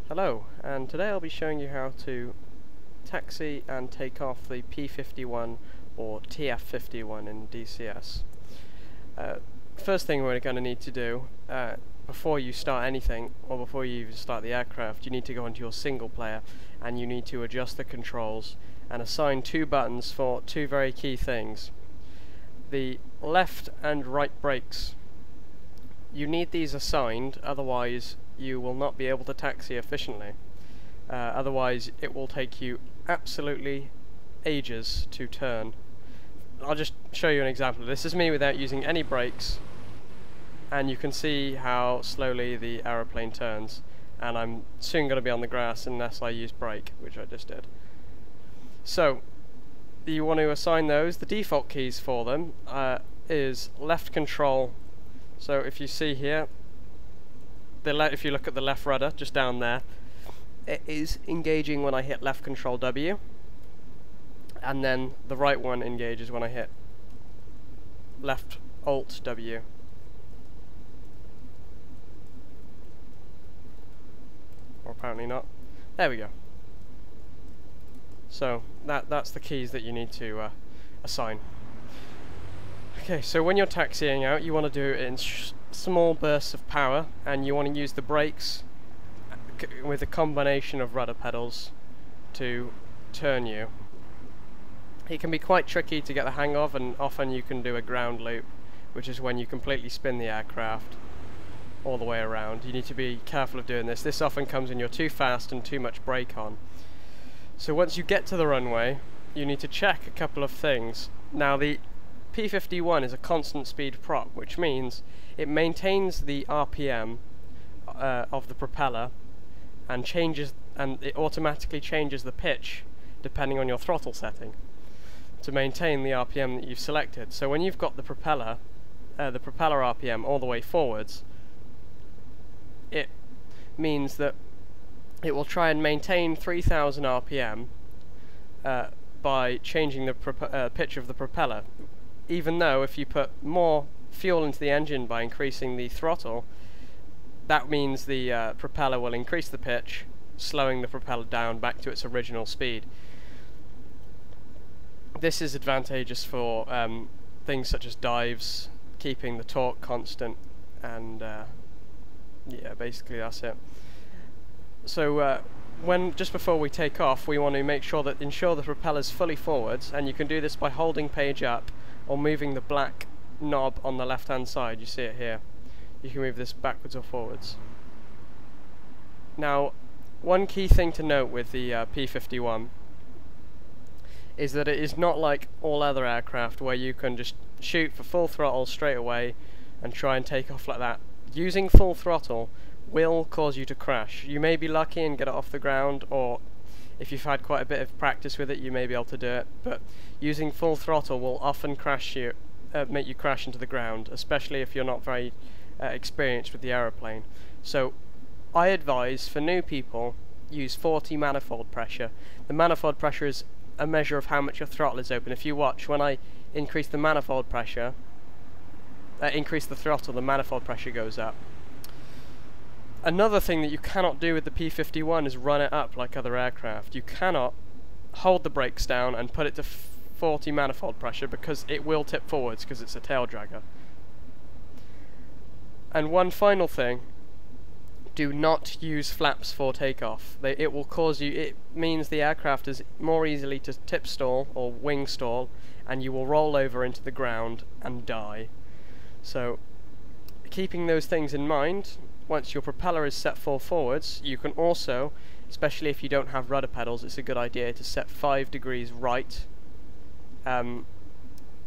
Hello, and today I'll be showing you how to taxi and take off the P51 or TF51 in DCS. First thing we're going to need to do before you start anything, or before you even start the aircraft, you need to go into your single player and you need to adjust the controls and assign two buttons for two very key things. The left and right brakes. You need these assigned, otherwise you will not be able to taxi efficiently. Otherwise it will take you absolutely ages to turn. I'll just show you an example. This is me without using any brakes, and you can see how slowly the aeroplane turns, and I'm soon going to be on the grass unless I use brake, which I just did. So you want to assign those. The default keys for them is left control. So if you see here, if you look at the left rudder just down there, it is engaging when I hit left control W, and then the right one engages when I hit left alt W. Or apparently not. There we go. So that's the keys that you need to assign. Okay, so when you're taxiing out, you want to do it in small bursts of power, and you want to use the brakes with a combination of rudder pedals to turn you. It can be quite tricky to get the hang of, and often you can do a ground loop, which is when you completely spin the aircraft all the way around. You need to be careful of doing this. This often comes when you're too fast and too much brake on. So once you get to the runway, you need to check a couple of things. Now the P51 is a constant speed prop, which means it maintains the RPM of the propeller and it automatically changes the pitch depending on your throttle setting to maintain the RPM that you've selected. So when you've got the propeller RPM all the way forwards, it means that it will try and maintain 3000 RPM by changing the pitch of the propeller, even though if you put more fuel into the engine by increasing the throttle, that means the propeller will increase the pitch, slowing the propeller down back to its original speed. This is advantageous for things such as dives, keeping the torque constant, and yeah, basically that's it. So just before we take off, we want to ensure the propeller's fully forwards, and you can do this by holding page up or moving the black knob on the left hand side. You see it here. You can move this backwards or forwards. Now, one key thing to note with the P51 is that it is not like all other aircraft where you can just shoot for full throttle straight away and try and take off like that. Using full throttle will cause you to crash. You may be lucky and get it off the ground, or if you've had quite a bit of practice with it, you may be able to do it, but using full throttle will often make you crash into the ground, especially if you're not very experienced with the aeroplane. So I advise, for new people, use 40 manifold pressure. The manifold pressure is a measure of how much your throttle is open. If you watch, when I increase the manifold pressure, increase the throttle, the manifold pressure goes up. Another thing that you cannot do with the P51 is run it up like other aircraft. You cannot hold the brakes down and put it to 40 manifold pressure, because it will tip forwards because it's a tail dragger. And one final thing, do not use flaps for takeoff. It means the aircraft is more easily to tip stall or wing stall, and you will roll over into the ground and die. So keeping those things in mind, once your propeller is set full forwards, you can also, especially if you don't have rudder pedals, it's a good idea to set 5 degrees right, and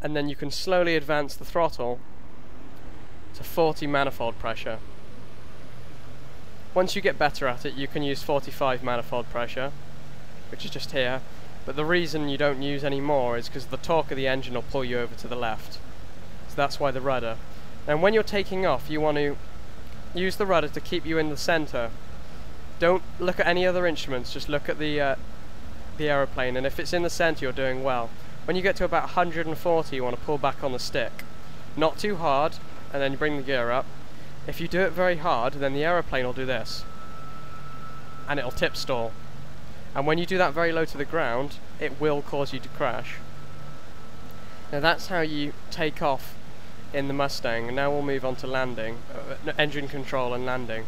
then you can slowly advance the throttle to 40 manifold pressure. Once you get better at it, you can use 45 manifold pressure, which is just here, but the reason you don't use any more is because the torque of the engine will pull you over to the left. So that's why the rudder. And when you're taking off, you want to use the rudder to keep you in the center. Don't look at any other instruments, just look at the aeroplane, and if it's in the center, you're doing well. When you get to about 140, you want to pull back on the stick. Not too hard, and then you bring the gear up. If you do it very hard, then the aeroplane will do this. and it'll tip stall. And when you do that very low to the ground, it will cause you to crash. Now that's how you take off in the Mustang. And now we'll move on to landing, engine control and landing.